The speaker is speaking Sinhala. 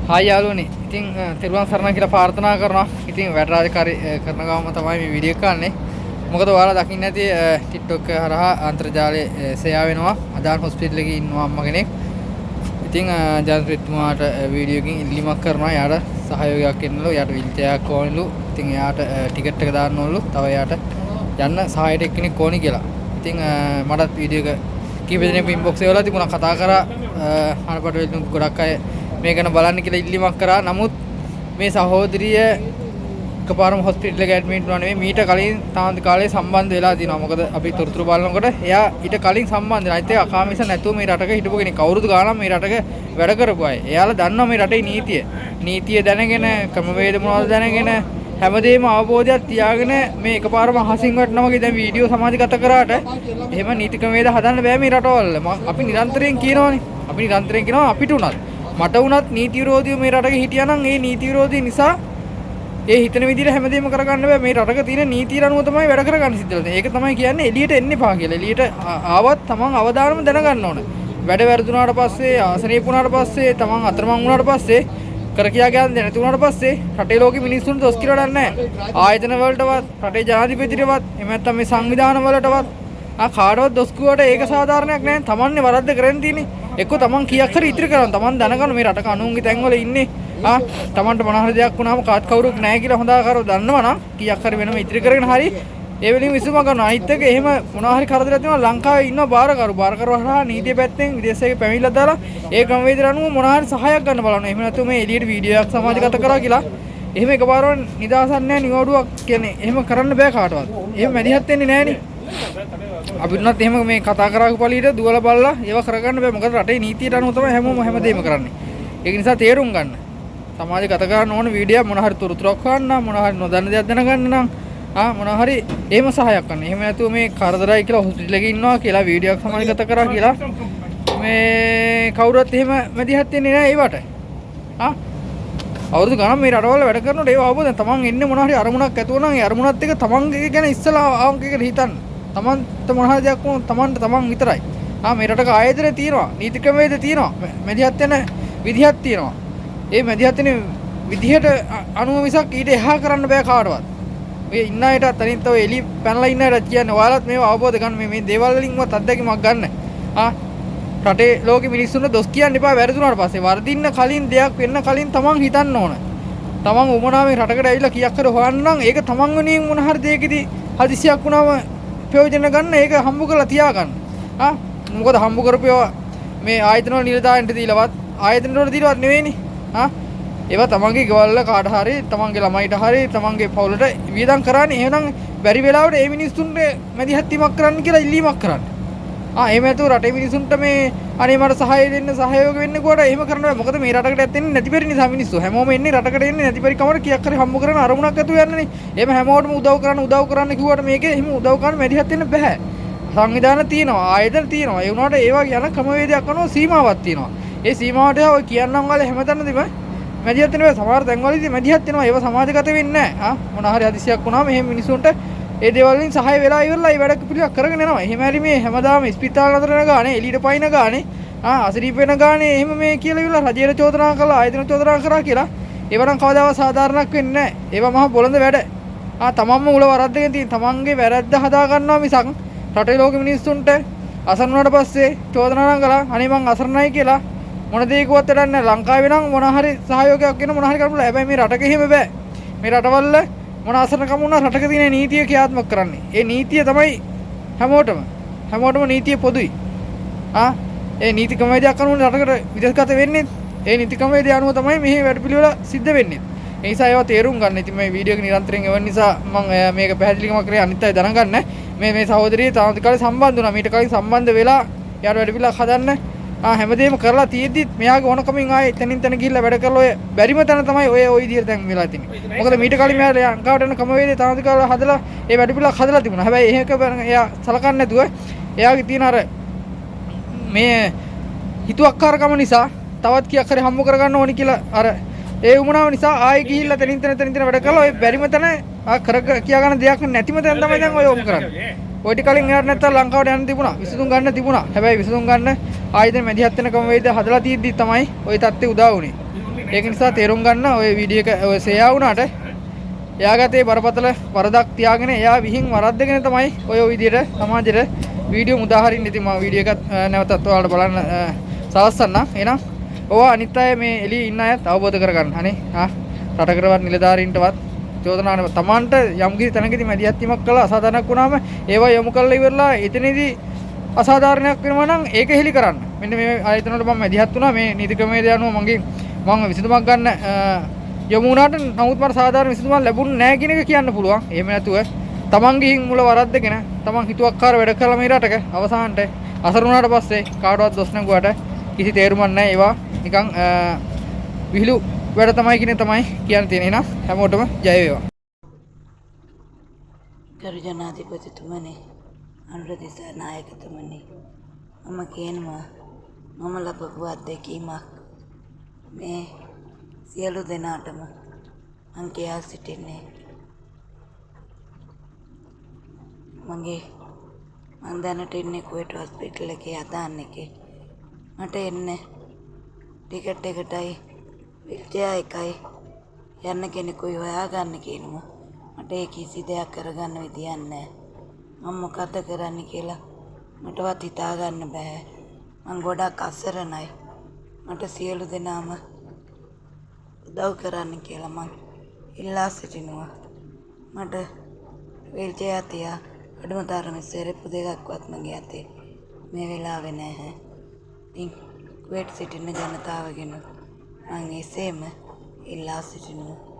හායි යාළුවනේ. ඉතින් තෙරුවන් සරණයි කියලා ප්‍රාර්ථනා කරනවා. ඉතින් වැඩ රාජකාරී කරන ගමන් තමයි මේ වීඩියෝ එක ගන්නෙ. මොකද ඔයාලා දකින්න ඇති TikTok හරහා අන්තර්ජාලයේ ෂෙයා වෙනවා. අදාන් හොස්පිටල් එකේ ඉන්නවා අම්මා කෙනෙක්. ඉතින් ජාතිතුමාට වීඩියෝ එකකින් ඉල්ලීමක් කරනවා. යාට සහයෝගයක් දෙන්නලු. යාට වීල්චෙයාර් එකක් ඕනලු. ඉතින් යාට ටිකට් එක දාන්න ඕනලු. තව යාට යන්න සහායට එක්කෙනෙක් ඕනි කියලා. ඉතින් මටත් වීඩියෝ එක කීප දෙනෙක් ඉන්බොක්ස් එකේ වල තිබුණා කතා කරා. අනපට වෙලුම් ගොඩක් අය මේ ගැන බලන්න කියලා ඉල්ලීමක් කරා. නමුත් මේ සහෝදරිය එකපාරම හොස්පිටල් එකට ඇඩ්මිට් වුණා නෙවෙයි මීට කලින් තාන්ති කාලේ සම්බන්ධ වෙලා තිනවා. මොකද අපි තොරතුරු බලනකොට එයා ඊට කලින් සම්බන්ධ වෙලා. ඒත් ඒ අකාමිස නැතුව මේ රටක හිටපු කෙනෙක්. කවුරුද ගානම් මේ රටක වැඩ කරපු අය. එයාලා දන්නවා මේ රටේ නීතිය. නීතිය දැනගෙන ක්‍රමවේද මොනවද දැනගෙන හැමදේම අවබෝධයක් තියාගෙන මේ එකපාරම අහසින් වටනවා වගේ දැන් වීඩියෝ සමාජගත කරාට එහෙම නීති ක්‍රමවේද හදන්න බෑ මේ රටවල. අපි නිරන්තරයෙන් කියනවානේ. අපි නිරන්තරයෙන් කියනවා අපිට උනත් මට වුණත් නීති විරෝධීව මේ රටක හිටියා නම් ඒ නීති විරෝධී නිසා ඒ හිතන විදිහට හැමදේම කරගන්න බෑ. මේ රටක තියෙන නීතිය අනුව තමයි වැඩ කරගන්න සිද්ධ වෙන්නේ. ඒක තමයි කියන්නේ එළියට එන්න එපා කියලා. එළියට ආවත් තමන් අවදානම දැනගන්න ඕන. වැඩ වැරදුනාට පස්සේ ආසනීප වුණාට පස්සේ තමන් අතරමං වුණාට පස්සේ කර කියා ගන්න නැති වුණාට පස්සේ රටේ ලෝකෙ මිනිස්සුන්ට දොස් කියලා දන්නේ නැහැ. ආයතන වලටවත් රටේ ජනාධිපතිටවත් එහෙම නැත්නම් මේ සංවිධාන වලටවත් කාටවත් දොස් කිව්වට ඒක සාධාරණයක් නෑ. තමන්නේ වරද්ද කරන් තියෙන්නේ. එක්ක තමන් කීයක් හරි ඉතිරි කරනවා. තමන් දැනගන්න මේ රටක අනුන්ගේ තැන්වල ඉන්නේ. තමන්ට මොන හරි දෙයක් වුණාම කාත් කවුරුත් නැහැ කියලා හොඳ ආකාරව දන්නවනම් කීයක් හරි වෙනම ඉතිරි කරගෙන හරි ඒ වෙලින් විසුම කරනවා. අනිත් එක එහෙම මොනවා හරි කරදරයක් තියෙනවා ලංකාවේ ඉන්න බාරකරු හරහා නීතිය පැත්තෙන් විදේශයක පැමිණිලා දාලා ඒ ක්‍රමවේද අනුව මොනවා හරි සහායක් ගන්න බලනවා. එහෙම නැත්නම් මේ එළියට වීඩියෝ එකක් සමාජගත කරා කියලා එහෙම එකපාරම නිදාසක් නැහැ නිවඩුවක් කියන්නේ එහෙම කරන්න බෑ කාටවත්. එහෙම මැදිහත් වෙන්නේ නැහනේ. අපිටුනත් එහෙම මේ කතා කරාක පළියට දුවලා බලලා ඒව කරගන්න බෑ. මොකද රටේ නීතියට අනුව තමයි හැමෝම හැමදේම කරන්නේ. ඒක නිසා තේරුම් ගන්න. සමාජ ගත කරන්න ඕන වීඩියෝ මොන හරි තොරතුරක් හොයන්න මොන හරි නොදන්න දෙයක් දැනගන්න නම් මොන හරි එහෙම සහායක් කරන්න. එහෙම නැතුව මේ කරදරයි කියලා හොස්පිටල් එකේ ඉන්නවා කියලා වීඩියෝ එකක් සමාජ ගත කරා කියලා මේ කවුරුත් එහෙම මැදිහත් වෙන්නේ නැහැ ඒවට. අවුරුදු ගණන් මේ රටවල වැඩ කරනකොට ඒව අවබෝධ තමන් එන්නේ මොන හරි අරමුණක් ඇතුව නම් ඒ අරමුණත් එක්ක තමන්ගේ ගැන ඉස්සලා ආවම කියලා හිතන්න. තමන්ට මොන හරි දෙයක් වුණොත් තමන්ට තමන් විතරයි. මේ රටක ආයතන තියෙනවා, නීති ක්‍රමවේද තියෙනවා, මැදිහත් වෙන විදිහක් තියෙනවා. ඒ මැදිහත් වෙන විදිහට අනුව මිසක් ඊට එහා කරන්න බෑ කාටවත්. ඔය ඉන්න අයටත් අනිත් ඔය එලි පැනලා ඉන්න අයට කියන්නේ ඔයාලත් මේව අවබෝධ ගන්න මේ දේවල් වලින්වත් අත්දැකීමක් ගන්න. රටේ ලෝකෙ මිනිස්සුන්ට දොස් කියන්න එපා වැරදුනාට පස්සේ. වර්ධින්න කලින් දෙයක් වෙන්න කලින් තමන් හිතන්න ඕන. තමන් උමනාවෙන් රටකට ඇවිල්ලා කීයක් හරි හොයන්න නම් ඒක තමන් වෙනුවෙන් මොන හරි දෙයකදී හදිසියක් වුණාම ප්‍රයෝජන ගන්න ඒක හම්බ කරලා තියාගන්න. මොකද හම්බ කරපේවා මේ ආයතන වල නිලධාරීන්ට දීලවත් ආයතන වල දීලවත් නෙවෙයිනේ. ඒවා තමන්ගේ ගෙවල් කාට හරි තමන්ගේ ළමයිට හරි තමන්ගේ පවුලට වියදම් කරන්නේ. එහෙනම් බැරි වෙලාවට මේ මිනිස්සුන්ට මැදිහත් වීමක් කරන්න කියලා ඉල්ලීමක් කරන්න. එහෙම නැතුව රටේ මිනිස්සුන්ට මේ අනේ මට සහාය දෙන්න සහයෝග වෙන්න කොට එහෙම කරන්න බෑ. මොකද මේ රටකට ඇත්තෙන්නේ නැති පෙරි නිසා මිනිස්සු හැමෝම එන්නේ රටකට එන්නේ නැති පෙරි කමර කීයක් හරි හම්බ කරන අරමුණක් ඇතුව යන්නනේ. එහෙම හැමෝටම උදව් කරන්න කිව්වට මේකේ එහෙම උදව් කරන්න මැදිහත් වෙන්න බෑ. සංවිධාන තියෙනවා, ආයතන තියෙනවා. ඒ වුණාට ඒවා යන ක්‍රමවේදයක් අනුව සීමාවක් තියෙනවා. ඒ සීමාවට ඔය කියන්නම් වල හැමතැනදීම මැදිහත් වෙනවා. සමහර තැන්වලදී මැදිහත් වෙනවා. ඒව සමාජගත වෙන්නේ නැහැ. මොන හරි හදිසියක් වුණාම එහෙම මිනිසුන්ට ඒ දේවල් වලින් සහාය වෙලා ඉවරලා ඒ වැඩ පිළිවෙලක් කරගෙන යනවා. එහෙම හරි මේ හැමදාම ස්පිතාල නතර වෙන ගානේ එළියට පයින් ගානේ අසනීප වෙන ගානේ එහෙම මේ කියලා ඉවරලා රජයට චෝදනා කළා ආයතන චෝදනා කරා කියලා ඒව නම් කවදාවත් සාධාරණක් වෙන්නේ නැහැ. ඒවා මහා බොළඳ වැඩ. තමන්ම උල වරද්දගෙන තියෙන තමන්ගේ වැරද්ද හදා ගන්නවා මිසක් රටේ ලෝකෙ මිනිස්සුන්ට අසරණ වුණාට පස්සේ චෝදනා නම් කළා අනේ මං අසරණයි කියලා මොන දෙයකවත් වැඩක් නැහැ. ලංකාවේ නම් මොන හරි සහයෝගයක් වෙන මොන හරි කරමුලා. හැබැයි මේ රටක එහෙම බෑ. මේ රටවල මොන අසරණකම වුණා රටක තියෙන නීතිය ක්‍රියාත්මක කරන්නේ. ඒ නීතිය තමයි හැමෝටම නීතිය පොදුයි. ඒ නීති ක්‍රමවේදයක් අනුව රටකට විදේශගත වෙන්නේ. ඒ නීති ක්‍රමවේදය අනුව තමයි මෙහි වැඩපිළිවෙල සිද්ධ වෙන්නේ. ඒ නිසා ඒවා තේරුම් ගන්න. ඉතින් මේ වීඩියෝ එක නිරන්තරයෙන් එවන නිසා මම මේක පැහැදිලිකමක් කරේ අනිත් අය දැනගන්න. මේ සහෝදරිය තාම කාලේ සම්බන්ධ වුණා. මීට කලින් සම්බන්ධ වෙලා යාර වැඩපිළිවෙලක් හදන්න හැමදේම කරලා තියෙද්දිත් මෙයාගේ ඕනකමින් ආයේ එතනින් තන ගිහිල්ලා වැඩ කරලා ඔය බැරිම තැන තමයි ඔය විදිහට දැන් වෙලා තියෙන්නේ. මොකද මීට කලින් මෙයා ලංකාවට යන ක්‍රමවේදය තාම කාලේ හදලා ඒ වැඩපිළිවෙලක් හදලා තිබුණා. හැබැයි එහෙක එයා සලකන්නේ නැතුව එයාගේ තියෙන අර මේ හිතුවක්කාරකම නිසා තවත් කීයක් හරි හම්බ කරගන්න ඕනි කියලා අර ඒ වුණාම නිසා ආයේ ගිහිල්ලා තනින් තන වැඩ කරලා ඔය බැරිම තැන කර කියා ගන්න දෙයක් නැතිම තැන තමයි දැන් ඔය ඔම් කරන්නේ. ඔය ටික කලින් එයාට නැත්තම් ලංකාවට යන්න තිබුණා. විසඳුම් ගන්න තිබුණා. හැබැයි විසඳුම් ගන්න ආයතන මැදිහත් වෙන ක්‍රමවේද හදලා තියෙද්දි තමයි ওই තත්ත්වය උදා වුනේ. ඒක නිසා තේරුම් ගන්න ඔය වීඩියෝ එක ඔය සෙයා වුණාට එයාගතේ බරපතල වරදක් තියාගෙන එයා විහිං වරද්දගෙන තමයි ඔය විදියට සමාජෙට වීඩියෝ මුදාහරින්න. ඉතින් මම වීඩියෝ එකත් නැවතත් ඔයාලට බලන්න සලස්සන්නම්. එහෙනම් ඔවා අනිත් අය මේ එළියේ ඉන්න අයත් අවබෝධ කරගන්න. අනේ රටකරවත් නිලධාරීන්ටවත් චෝදනාන තමන්ට යම්කිසි තැනකදී මැදිහත්වීමක් කළා අසාධාරණයක් වුණාම ඒවා යොමු කරලා ඉවරලා එතනදී අසාධාරණයක් වෙනවා නම් ඒක හෙලි කරන්න. මෙන්න මේ ආයතන වල මම මැදිහත් වුණා මේ නීති ක්‍රමවේදය අනුව මම විසඳුමක් ගන්න යොමු වුණාට නමුත් මට සාධාරණ විසඳුමක් ලැබුණේ නැහැ කියන එක කියන්න පුළුවන්. එහෙම නැතුව තමන් ගිහින් මුල වරද්දගෙන තමන් හිතුවක්කාර වැඩ කළා මේ රටක අවසානට අසරණ වුණාට පස්සේ කාටවත් දොස් නැගුවට කිසි තේරුමක් නැහැ. ඒවා නිකන් විහිළු වැඩ තමයි කියන තමයි කියන්න තියෙන්නේ. එහෙනම් හැමෝටම ජය වේවා. ගරු ජනාධිපතිතුමනි, අනුර දිසානායකතුමනි, මම කියනවා මම ලබපු අත්දැකීමක් මේ සියලු දෙනාටම මං කියා සිටින්නේ. මං දැනට ඉන්නේ කුවේට් හොස්පිටල් එකේ අදාන් එකේ. මට එන්නේ ටිකට් එකටයි විල්චෙයා එකයි යන්න කෙනෙකුයි හොයාගන්න කියනවා. මට ඒ කිසි දෙයක් කරගන්න විදියක් නැහැ. මම මොකද්ද කරන්න කියලා මටවත් හිතාගන්න බෑ. මං ගොඩක් අසරණයි. මට සියලු දෙනාම උදව් කරන්න කියලා මං ඉල්ලා සිටිනවා. මට විල්චෙයා තියා අඩුම තරමේ සෙරෙප්පු දෙකක්වත් මගේ අතේ මේ වෙලාවේ නැහැ. ඉතින් කුවේට් සිටින ජනතාවගෙන මං එසේම ඉල්ලා සිටිනවා.